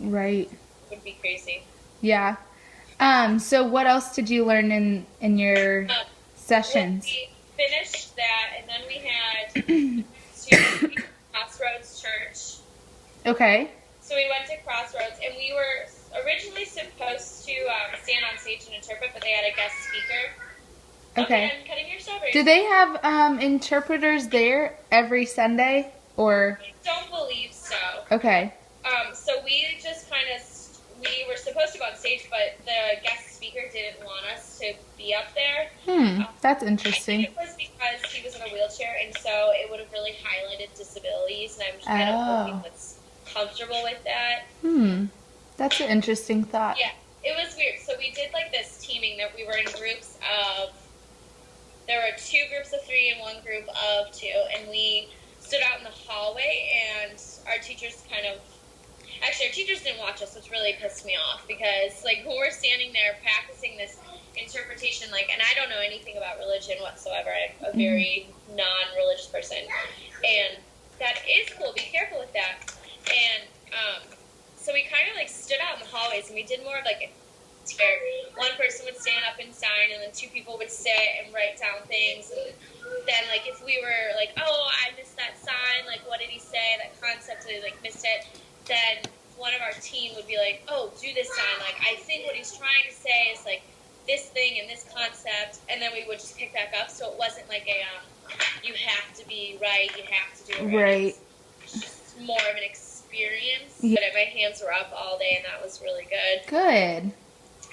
Right. It would be crazy. Yeah. So what else did you learn in your Um, well, sessions? we finished that, and then we had to Crossroads Church. Okay. So we went to Crossroads, and we were originally supposed to stand on stage and interpret, but they had a guest speaker. Okay, Okay. I'm cutting your strawberries. Do they have interpreters there every Sunday or? I don't believe so. Okay. So we just kind of, we were supposed to go on stage, but the guest speaker didn't want us to be up there. That's I interesting. think it was because he was in a wheelchair, and so it would have really highlighted disabilities, and I'm just kind of hoping Oh. that's comfortable with that. That's an interesting thought. Yeah, it was weird. So we did like this teaming that we were in groups of, there were 2 groups of 3 and 1 group of 2, and we stood out in the hallway, and our teachers kind of, actually our teachers didn't watch us, which really pissed me off, because like when we're standing there practicing this interpretation, like, and I don't know anything about religion whatsoever, I'm a very non-religious person, and that is cool, be careful with that, and so we kind of like stood out in the hallways, and we did more of like where one person would stand up and sign, and then 2 people would sit and write down things, and then like if we were like, oh, I missed that sign, like what did he say, that concept, I like missed it, then one of our team would be like, oh, do this sign, like I think what he's trying to say is like this thing and this concept, and then we would just pick back up, so it wasn't like a you have to be right, you have to do it right. It's just more of an experience. Yeah. But my hands were up all day, and that was really good. Good.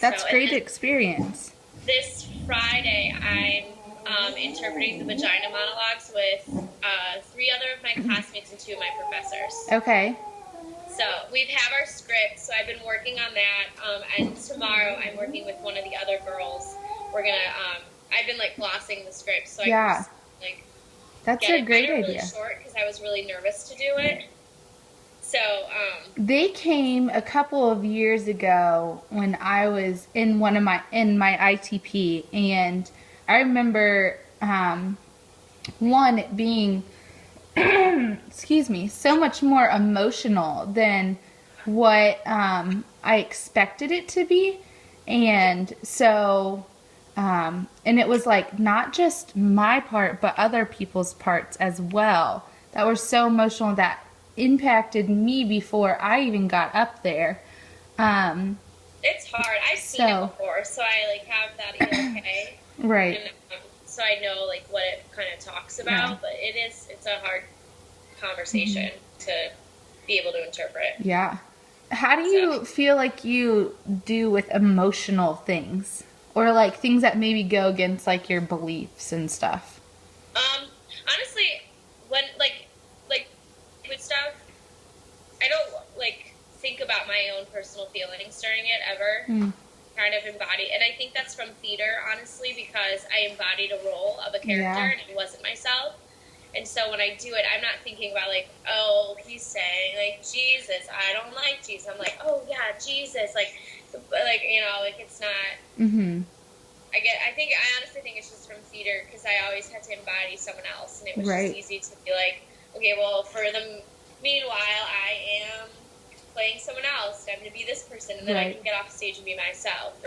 That's great experience. This Friday, I'm interpreting the vagina monologues with 3 other of my classmates and 2 of my professors. Okay. So we have our script, so I've been working on that, and tomorrow I'm working with one of the other girls. We're gonna, I've been like glossing the script, so I can just, like, that's a great idea. Really short because I was really nervous to do it. So, they came a couple of years ago when I was in my ITP, and I remember one it being excuse me, so much more emotional than what I expected it to be. And so and it was like not just my part but other people's parts as well that were so emotional that impacted me before I even got up there. It's hard. I've seen it before, so I like have that okay. Right. And, so I know like what it kind of talks about, but it's a hard conversation to be able to interpret. Yeah. How do you feel like you do with emotional things, or like things that maybe go against like your beliefs and stuff? Honestly, when like with stuff, I don't like think about my own personal feelings during it ever. Kind of embody, and I think that's from theater, honestly, because I embodied a role of a character and it wasn't myself. And so when I do it, I'm not thinking about like, oh, he's saying like Jesus, I don't like Jesus. I'm like, oh yeah, Jesus, like you know, like it's not. I honestly think it's just from theater because I always had to embody someone else, and it was just easy to be like, okay, well, for the meanwhile, I am playing someone else. I'm going to be this person, and then I can get off stage and be myself.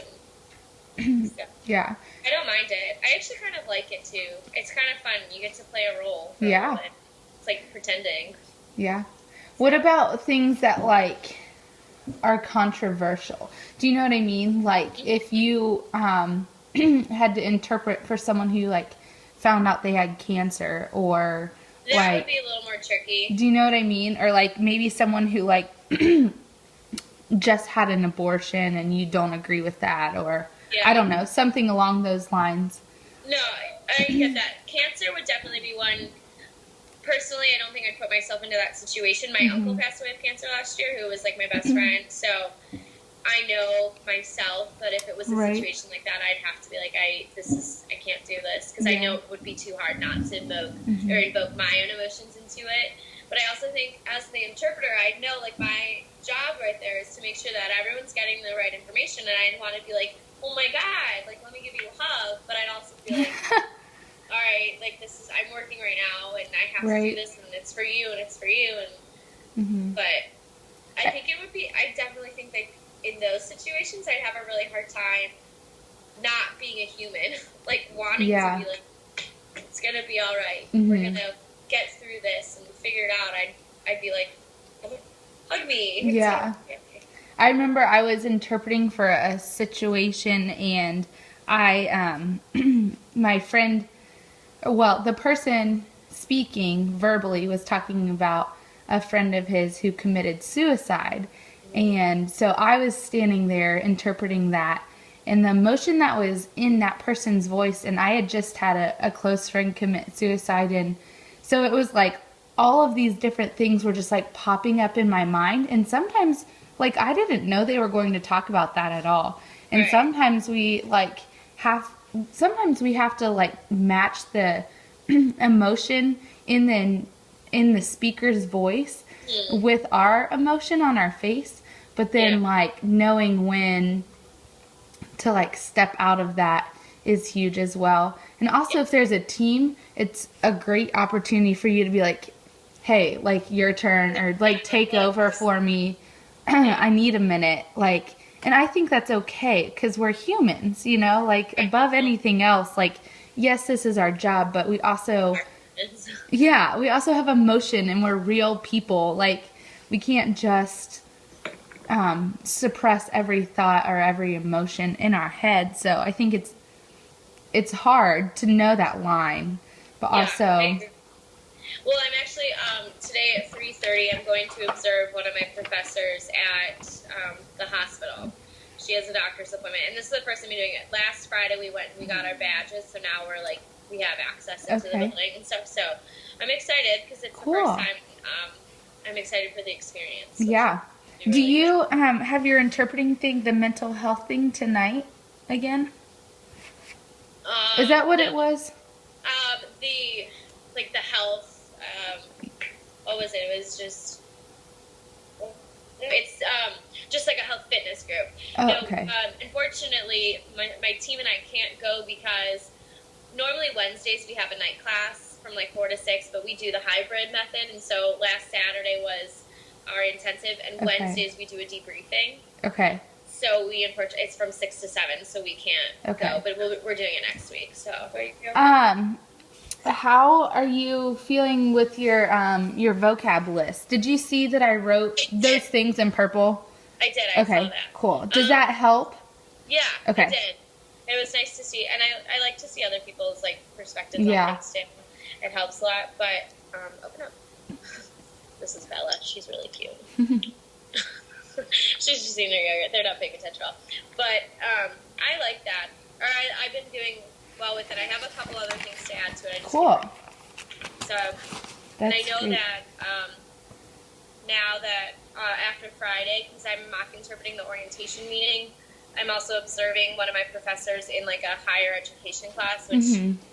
And yeah. I don't mind it. I actually kind of like it too. It's kind of fun. You get to play a role. Yeah. It's like pretending. Yeah. What about things that like are controversial? Do you know what I mean? Like if you had to interpret for someone who like found out they had cancer, or that would be a little more tricky. Do you know what I mean? Or like maybe someone who like just had an abortion and you don't agree with that, or I don't know, something along those lines. No, I get that. Cancer would definitely be one. Personally, I don't think I'd put myself into that situation. My uncle passed away of cancer last year, who was like my best friend, so I know myself that if it was a situation like that, I'd have to be like, I can't do this, because I know it would be too hard not to invoke my own emotions into it. But I also think as the interpreter, I know like my job right there is to make sure that everyone's getting the right information, and I want to be like, oh my God, like let me give you a hug, but I'd also feel like, all right, like I'm working right now, and I have to do this, and it's for you, and it's for you, and but I think I definitely think that in those situations, I'd have a really hard time not being a human, like wanting to be like, it's gonna be all right. We're gonna get through this and figure it out. I'd be like, hug me. Yeah. So, I remember I was interpreting for a situation, and I, my friend, well, the person speaking verbally was talking about a friend of his who committed suicide. And so I was standing there interpreting that, and the emotion that was in that person's voice, and I had just had a close friend commit suicide, and so it was like all of these different things were just like popping up in my mind, and sometimes like I didn't know they were going to talk about that at all. And sometimes we have to like match the emotion in the speaker's voice with our emotion on our face, but then like knowing when to like step out of that is huge as well. And also if there's a team, it's a great opportunity for you to be like, hey, like your turn, or like take over for me. I need a minute. Like, and I think that's okay because we're humans, you know, like above anything else, like, yes, this is our job, but we also, we also have emotion, and we're real people. Like, we can't just suppress every thought or every emotion in our head. So I think it's hard to know that line, but also. Well, I'm actually, today at 3:30, I'm going to observe one of my professors at the hospital. She has a doctor's appointment, and this is the first time I'm doing it. Last Friday, we went and we got our badges, so now we're like, we have access into the building and stuff. So I'm excited because it's the first time. I'm excited for the experience. So yeah. Do you have your interpreting thing, the mental health thing tonight again? Is that what it was? The health. What was it? It was just. It's just like a health fitness group. Oh, okay. Unfortunately, my team and I can't go because normally Wednesdays we have a night class from like 4 to 6, but we do the hybrid method, and so last Saturday was our intensive, and Wednesdays we do a debriefing. Okay. So it's from 6 to 7, so we can't go, but we're doing it next week. So how are you feeling with your vocab list? Did you see that I wrote those things in purple? I did. I saw that. Cool. Does that help? Yeah. Okay. It did. It was nice to see, and I like to see other people's like perspectives on things too. It helps a lot. But open up. This is Bella. She's really cute. She's just eating her yogurt. They're not paying attention at all. But I like that. Or I've been doing well with it. I have a couple other things to add to it. Cool. So, and I know that now that after Friday, because I'm mock interpreting the orientation meeting, I'm also observing one of my professors in like a higher education class, which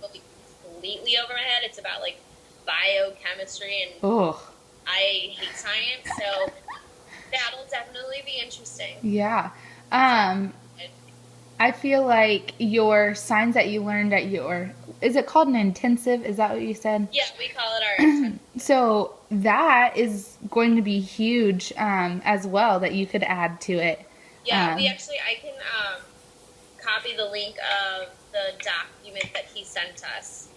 will be completely over my head. It's about like biochemistry, and I hate science, so that'll definitely be interesting. Yeah. I feel like your signs that you learned at is it called an intensive? Is that what you said? Yeah, we call it our intensive. So that is going to be huge as well, that you could add to it. Yeah, I can copy the link of the document that he sent us.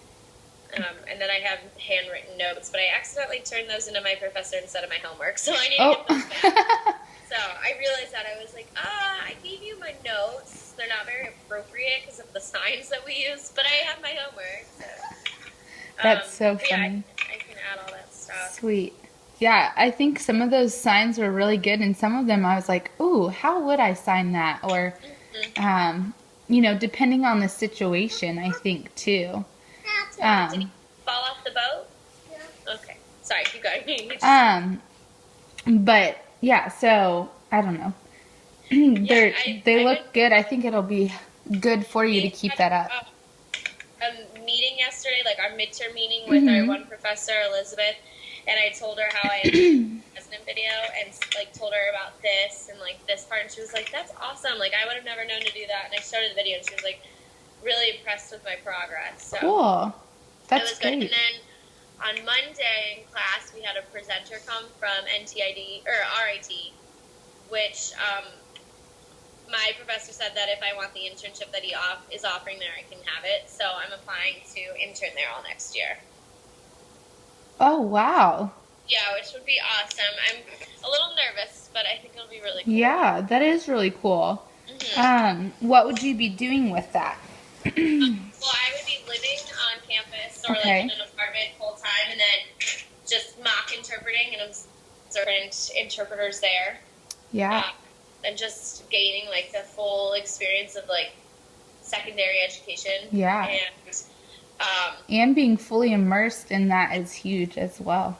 And then I have handwritten notes, but I accidentally turned those into my professor instead of my homework, so I need to get those back. So I realized that. I was like, I gave you my notes. They're not very appropriate because of the signs that we use, but I have my homework. So. That's so funny. I can add all that stuff. Sweet. Yeah, I think some of those signs were really good, and some of them I was like, ooh, how would I sign that? Or, depending on the situation, I think, too. Did he fall off the boat? Yeah. Okay. Sorry, keep going. But yeah, so I don't know. They look good. I think it'll be good for you to keep that up. A meeting yesterday, like our midterm meeting with our one professor, Elizabeth, and I told her how I had a president video and like told her about this and like this part, and she was like, "That's awesome! Like I would have never known to do that." And I showed her the video, and she was like really impressed with my progress. So cool. That's it was great. good. And then on Monday in class, we had a presenter come from NTID or RIT, which my professor said that if I want the internship that he is offering there, I can have it. So I'm applying to intern there all next year. Oh, wow. Yeah, which would be awesome. I'm a little nervous, but I think it'll be really cool. Yeah, that is really cool. What would you be doing with that? Well, I would be living on campus or Okay. like in an apartment full time, and then just mock interpreting and different interpreters there. Yeah. And just gaining like the full experience of like secondary education. Yeah. And being fully immersed in that is huge as well.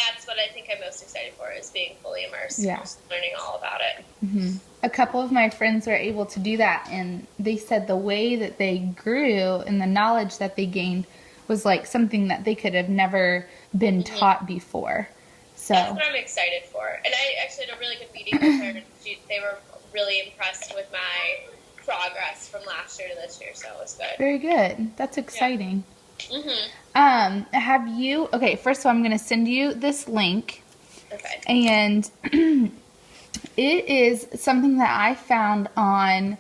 that's what I think I'm most excited for, is being fully immersed. Yeah. Just learning all about it. Mm-hmm. A couple of my friends were able to do that, and they said the way that they grew and the knowledge that they gained was like something that they could have never been taught before. So that's what I'm excited for. And I actually had a really good meeting with her. They were really impressed with my progress from last year to this year, so it was good. Very good. That's exciting. Yeah. Mm-hmm. Have you, okay, first of all, I'm going to send you this link. Okay. And it is something that I found on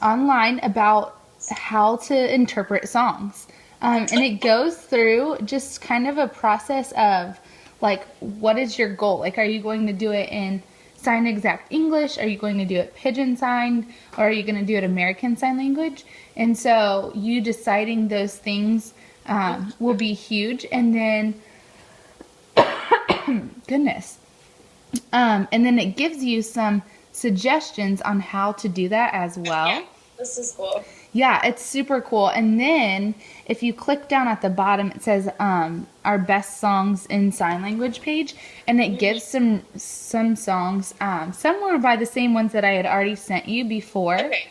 online about how to interpret songs. And it goes through just kind of a process of, like, what is your goal? Like, are you going to do it in Sign Exact English? Are you going to do it Pigeon Signed? Or are you going to do it American Sign Language? And so you deciding those things will be huge. And then, goodness. And then it gives you some suggestions on how to do that as well. Yeah, this is cool. Yeah, it's super cool. And then if you click down at the bottom, it says our best songs in sign language page, and it gives some songs. Some were by the same ones that I had already sent you before. Okay.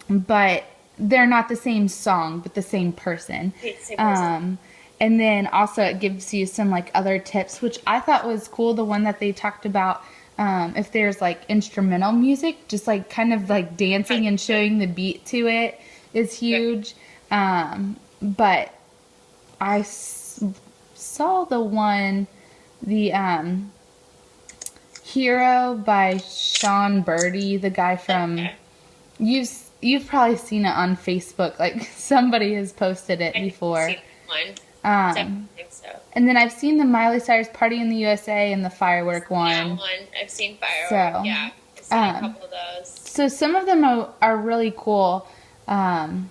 But they're not the same song, but the same person. Same person. And then also it gives you some like other tips, which I thought was cool. The one that they talked about, if there's like instrumental music, just like kind of like dancing and showing the beat to it is huge. But I saw the one, the Hero by Sean Birdie, the guy from, you've probably seen it on Facebook. Like somebody has posted it before. I've seen one. Definitely think so. And then I've seen the Miley Cyrus Party in the USA and the Firework one. Yeah, one. I've seen Firework. So, yeah, I've seen a couple of those. So some of them are really cool. And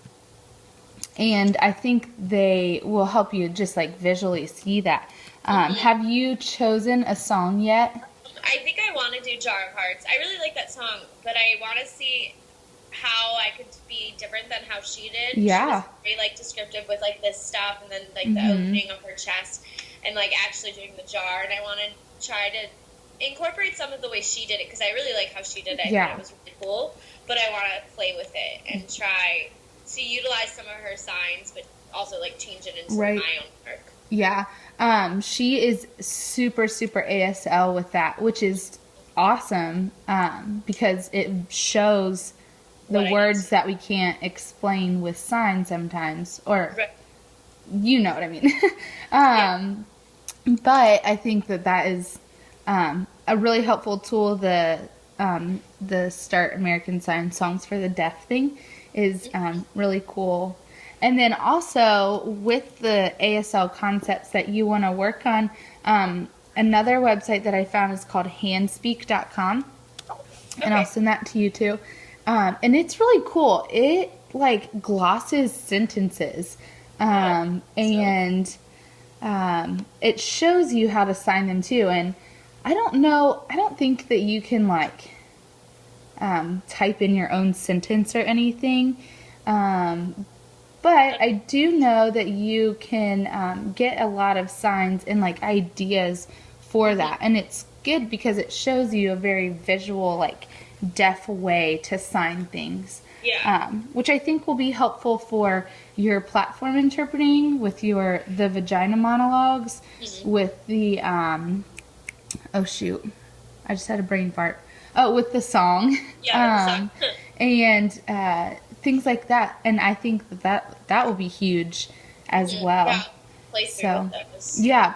I think they will help you just like visually see that. Have you chosen a song yet? I think I want to do Jar of Hearts. I really like that song, but I want to see how I could be different than how she did. Yeah. She was very like descriptive with like this stuff, and then like the opening of her chest, and like actually doing the jar. And I want to try to incorporate some of the way she did it, because I really like how she did it. Yeah. I thought it was really cool, but I want to play with it and try to utilize some of her signs, but also like change it into my own work. Yeah. She is super, super ASL with that, which is awesome, because it shows the words that we can't explain with signs sometimes, or you know what I mean. But I think that is a really helpful tool. The Start American Sign Songs for the Deaf thing is really cool. And then also with the ASL concepts that you want to work on, another website that I found is called handspeak.com. And I'll send that to you too. And it's really cool. It like glosses sentences, and it shows you how to sign them too. And I don't think that you can like type in your own sentence or anything. But I do know that you can get a lot of signs and like ideas for that. And it's good because it shows you a very visual, like deaf way to sign things. Yeah. Which I think will be helpful for your platform interpreting with the vagina monologues, with the oh shoot, I just had a brain fart. Oh, with the song. Yeah. And things like that. And I think that will be huge as well. Yeah. Play through with those. Yeah.